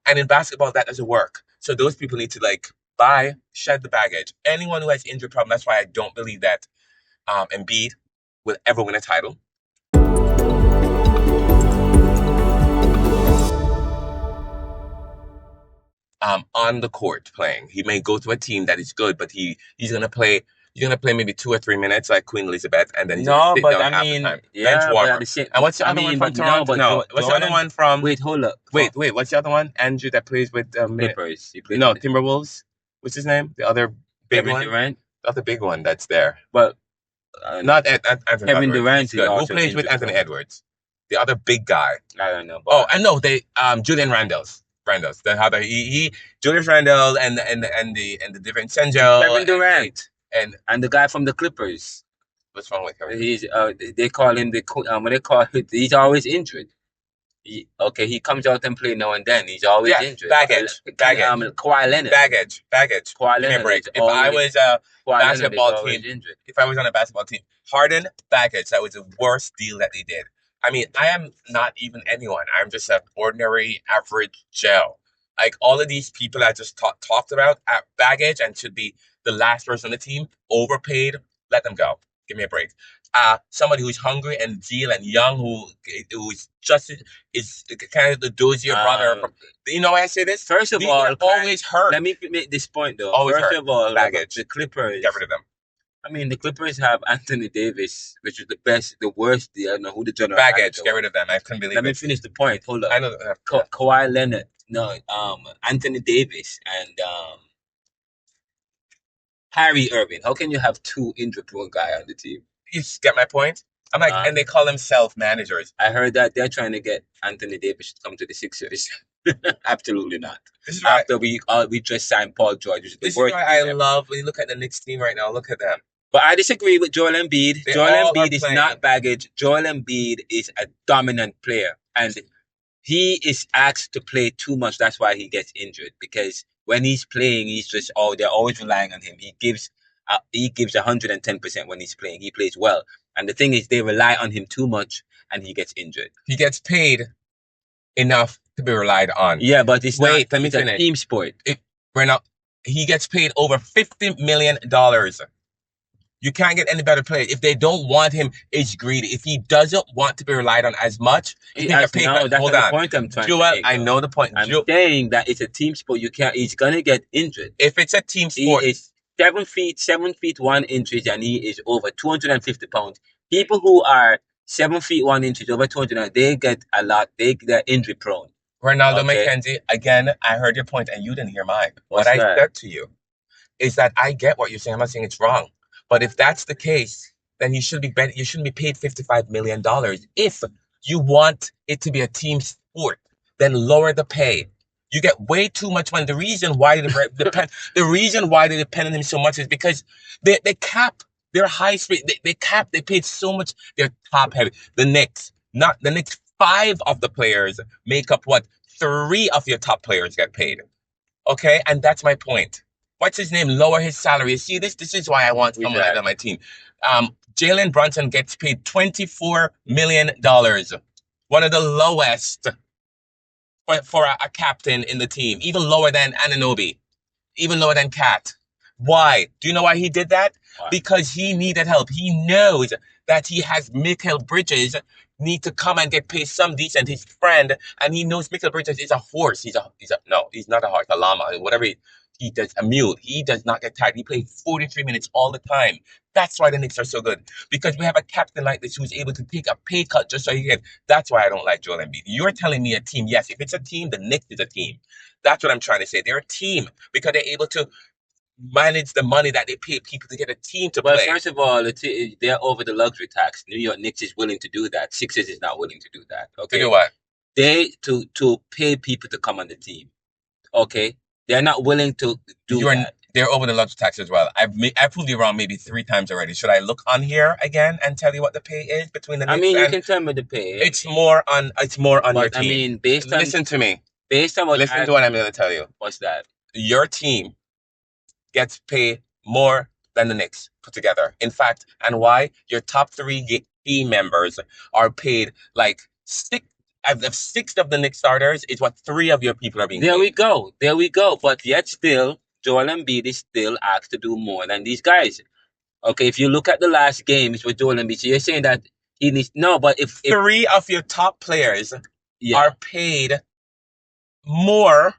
And in basketball, that doesn't work. So those people need to shed the baggage. Anyone who has injury problem, that's why I don't believe that Embiid will ever win a title. On the court playing, he may go to a team that is good, but he's gonna play. He's gonna play maybe 2 or 3 minutes like Queen Elizabeth, and then he's gonna sit down half the time. Bench warmer. And what's the other one from Toronto? What's the other one from? Wait, hold up. Wait. What's the other one? Andrew that plays with Clippers. Timberwolves. What's his name? The other big Kevin one. Durant. The other big one that's there. But not Anthony Kevin Edwards. Durant. Who plays with Anthony Edwards? The other big guy. I don't know. Oh, I know. Julian Randle's. Julius Randle and the different Senjo. Kevin Durant and the guy from the Clippers. What's wrong with him? They call him he's always injured. He comes out and play now and then. He's always injured. Baggage. Kawhi Leonard. Baggage. Kawhi Leonard. If I was on a basketball team, Harden, baggage. That was the worst deal that they did. I mean, I am not even anyone. I'm just an ordinary, average Joe. Like all of these people I just talked about at baggage and should be the last person on the team, overpaid, let them go. Give me a break. Somebody who's hungry and zeal and young, who is kind of the dozier brother. You know why I say this? First of all, always hurt. Let me make this point though. Always First hurt. of all, baggage. The Clippers. Get rid of them. I mean, the Clippers have Anthony Davis, which is the worst. I don't know who the general. Baggage. Get rid of them. I couldn't believe it. Let me finish the point. Hold up. I know. Kawhi Leonard. No, Anthony Davis and Harry Irving. How can you have two injury-prone guys on the team? You get my point? I'm like, and they call themselves managers. I heard that they're trying to get Anthony Davis to come to the Sixers. Absolutely not. This is right. After we just signed Paul George, which is this is why I love when you look at the Knicks team right now. Look at them. But I disagree with Joel Embiid. Joel Embiid is not baggage. Joel Embiid is a dominant player, and he is asked to play too much. That's why he gets injured, because when he's playing, he's just they're always relying on him. He gives 110% when he's playing. He plays well, and the thing is, they rely on him too much, and he gets injured. He gets paid enough to be relied on. Yeah, but it's let me finish. A team sport. He gets paid over $50 million. You can't get any better player. If they don't want him, it's greedy. If he doesn't want to be relied on as much, that's the point I'm trying to make. I know the point. I'm saying that it's a team sport. He's gonna get injured. If it's a team sport, he is 7 feet 1 inches, and he is over 250 pounds. People who are 7 feet 1 inches, over 200, they get a lot. They're injury prone. Renaldo Mckenzie, again, I heard your point, and you didn't hear mine. What I said to you is that I get what you're saying. I'm not saying it's wrong. But if that's the case, then you shouldn't be paid $55 million. If you want it to be a team sport, then lower the pay. You get way too much money. The reason why they depend on him so much is because they cap their high speed. They paid so much. They're top heavy. The Knicks, 5 of the players make up what 3 of your top players get paid. Okay, and that's my point. What's his name? Lower his salary. You see, this is why I want someone like that on my team. Jalen Brunson gets paid $24 million. One of the lowest for a captain in the team. Even lower than Anunoby. Even lower than Kat. Why? Do you know why he did that? Why? Because he needed help. He knows that he has Mikal Bridges need to come and get paid some decent. His friend, and he knows Michael Bridges is a horse. No, he's not a horse, a llama, whatever he does, a mule. He does not get tired. He plays 43 minutes all the time. That's why the Knicks are so good. Because we have a captain like this who's able to take a pay cut just so he can. That's why I don't like Joel Embiid. You're telling me a team. Yes, if it's a team, the Knicks is a team. That's what I'm trying to say. They're a team because they're able to manage the money that they pay people to get a team to play. Well, first of all, they're over the luxury tax. New York Knicks is willing to do that. Sixers is not willing to do that. Okay. To do what? To pay people to come on the team. Okay. They're not willing to do that. They're over the luxury tax as well. I've proved you wrong maybe 3 times already. Should I look on here again and tell you what the pay is between the Knicks? I mean, you can tell me the pay. It's more on your team. I mean, listen to me. Based on what Listen to what I'm going to tell you. What's that? Your team gets paid more than the Knicks put together. In fact, and why? Your top 3 team members are paid like 6 of the Knicks starters is what 3 of your people are being paid. There we go. But yet still, Joel Embiid is still asked to do more than these guys. Okay, if you look at the last games with Joel Embiid, so you're saying that he needs... No, but if 3 of your top players are paid more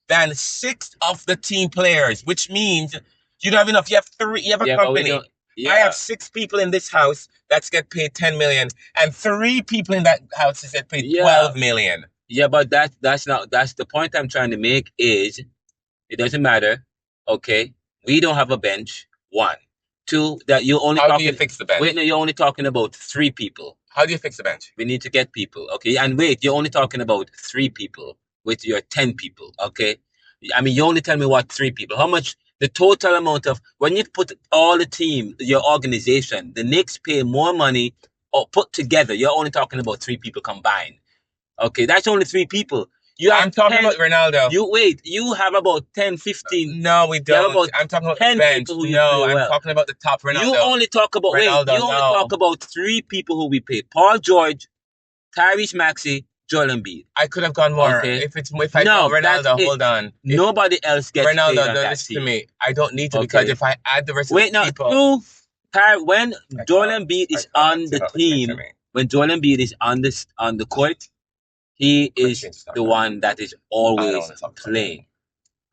than 6 of the team players, which means you don't have enough. You have 3. You have a company. I have 6 people in this house that get paid $10 million, and 3 people in that house that get paid $12 million. Yeah, but that's the point I'm trying to make is it doesn't matter. Okay, we don't have a bench. 1, 2. That you only. How do you fix the bench? Wait, no, you're only talking about 3 people. How do you fix the bench? We need to get people. Okay, and wait, you're only talking about 3 people with your 10 people. Okay, I mean, you only tell me what 3 people. How much? The total amount of, when you put all the team, your organization, the Knicks pay more money or put together. You're only talking about 3 people combined. Okay, that's only 3 people. I'm talking about Renaldo. You have about 10, 15. No, we don't. I'm talking about 10 the bench. No, I'm talking about the top Renaldo. You only talk about, talk about 3 people who we pay. Paul George, Tyrese Maxey, Joel Embiid. I could have gone more. Okay. If I call Renaldo, hold on. Nobody else gets Renaldo, paid on that listen team. to me. I don't need to because if I add the rest of the people... When Joel Embiid is on the team, when Joel Embiid is on the court, he is the one that is always playing.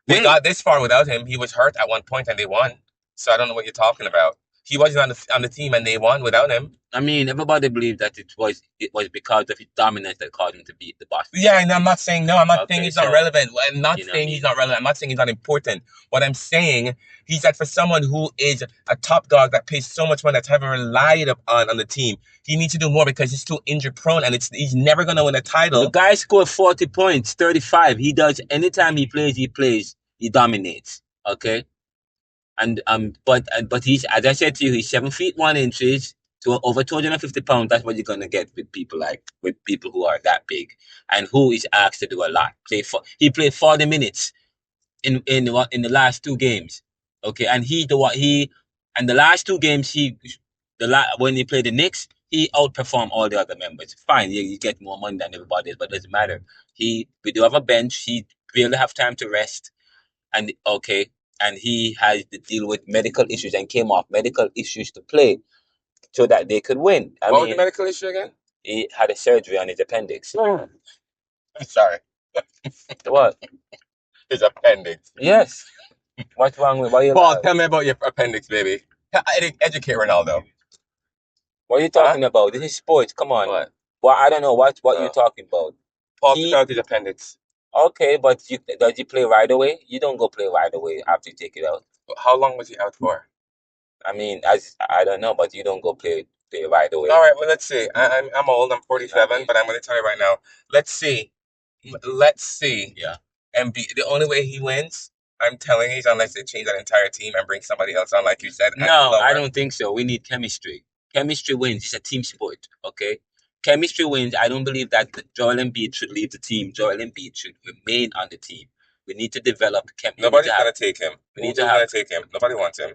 We got this far without him. He was hurt at one point and they won. So I don't know what you're talking about. He wasn't on the team and they won without him. I mean, everybody believed that it was because of his dominance that caused him to beat the Boston. Yeah, and I'm not saying no. I'm not saying he's not relevant. I'm not saying he's not relevant. I'm not saying he's not important. What I'm saying, he's that for someone who is a top dog that pays so much money that's ever relied on the team, he needs to do more because he's too injury prone and he's never going to win a title. The guy scored 40 points, 35. He does. Anytime he plays, he dominates. Okay. But he's, as I said to you, he's 7 feet 1 inches to over 250 pounds. That's what you're gonna get with people who are that big and who is asked to do a lot. He played 40 minutes in the last 2 games. Okay, and the last 2 games when he played the Knicks, he outperformed all the other members. Fine, you get more money than everybody else, but it doesn't matter. We do have a bench. He really have time to rest, and he has to deal with medical issues and came off medical issues to play so that they could win. What was the medical issue again? He had a surgery on his appendix. Sorry. What? His appendix. Yes. What's wrong with Paul, tell me about your appendix, baby. Educate Renaldo. What are you talking about? This is sports. Come on. What? Well, I don't know what you're talking about. Paul took out his appendix. Okay, but does he play right away? You don't go play right away after you take it out. How long was he out for? I mean, I don't know, but you don't go play right away. All right, well, let's see. I'm old. I'm 47, but I'm going to tell you right now. Let's see. Yeah. And the only way he wins, I'm telling you, is unless they change that entire team and bring somebody else on, like you said. No, I don't think so. We need chemistry. Chemistry wins. It's a team sport, okay? Chemistry wins. I don't believe that Joel Embiid should leave the team. Joel Embiid should remain on the team. We need to develop chemistry. Nobody's going to take him. Who's going to take him? Nobody wants him.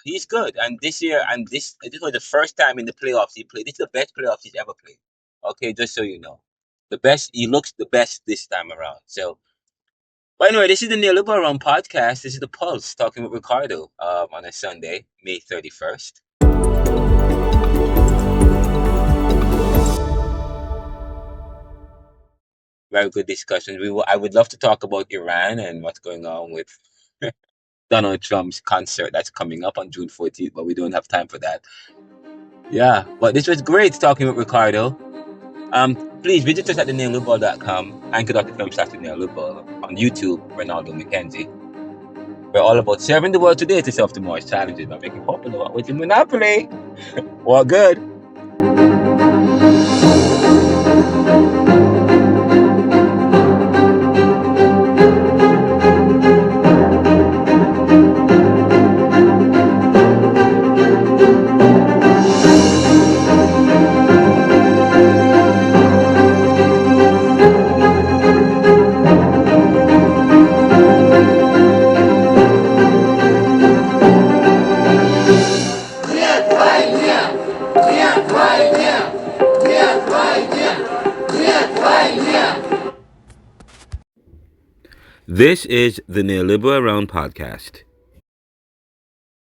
He's good. And this year, this was the first time in the playoffs he played. This is the best playoffs he's ever played. Okay, just so you know. He looks the best this time around. So, but anyway, this is the Neoliberal Round podcast. This is the Pulse talking with Ricardo on a Sunday, May 31st. Very good discussion. I would love to talk about Iran and what's going on with Donald Trump's concert that's coming up on June 14th, but we don't have time for that. Yeah, but this was great talking with Ricardo. Please visit us at theneoliberal.com, anchor.fm/theneoliberal, on YouTube, Renaldo Mckenzie. We're all about serving the world today to solve tomorrow's challenges by making popular with the monopoly. What good? This is the Neoliberal Round podcast.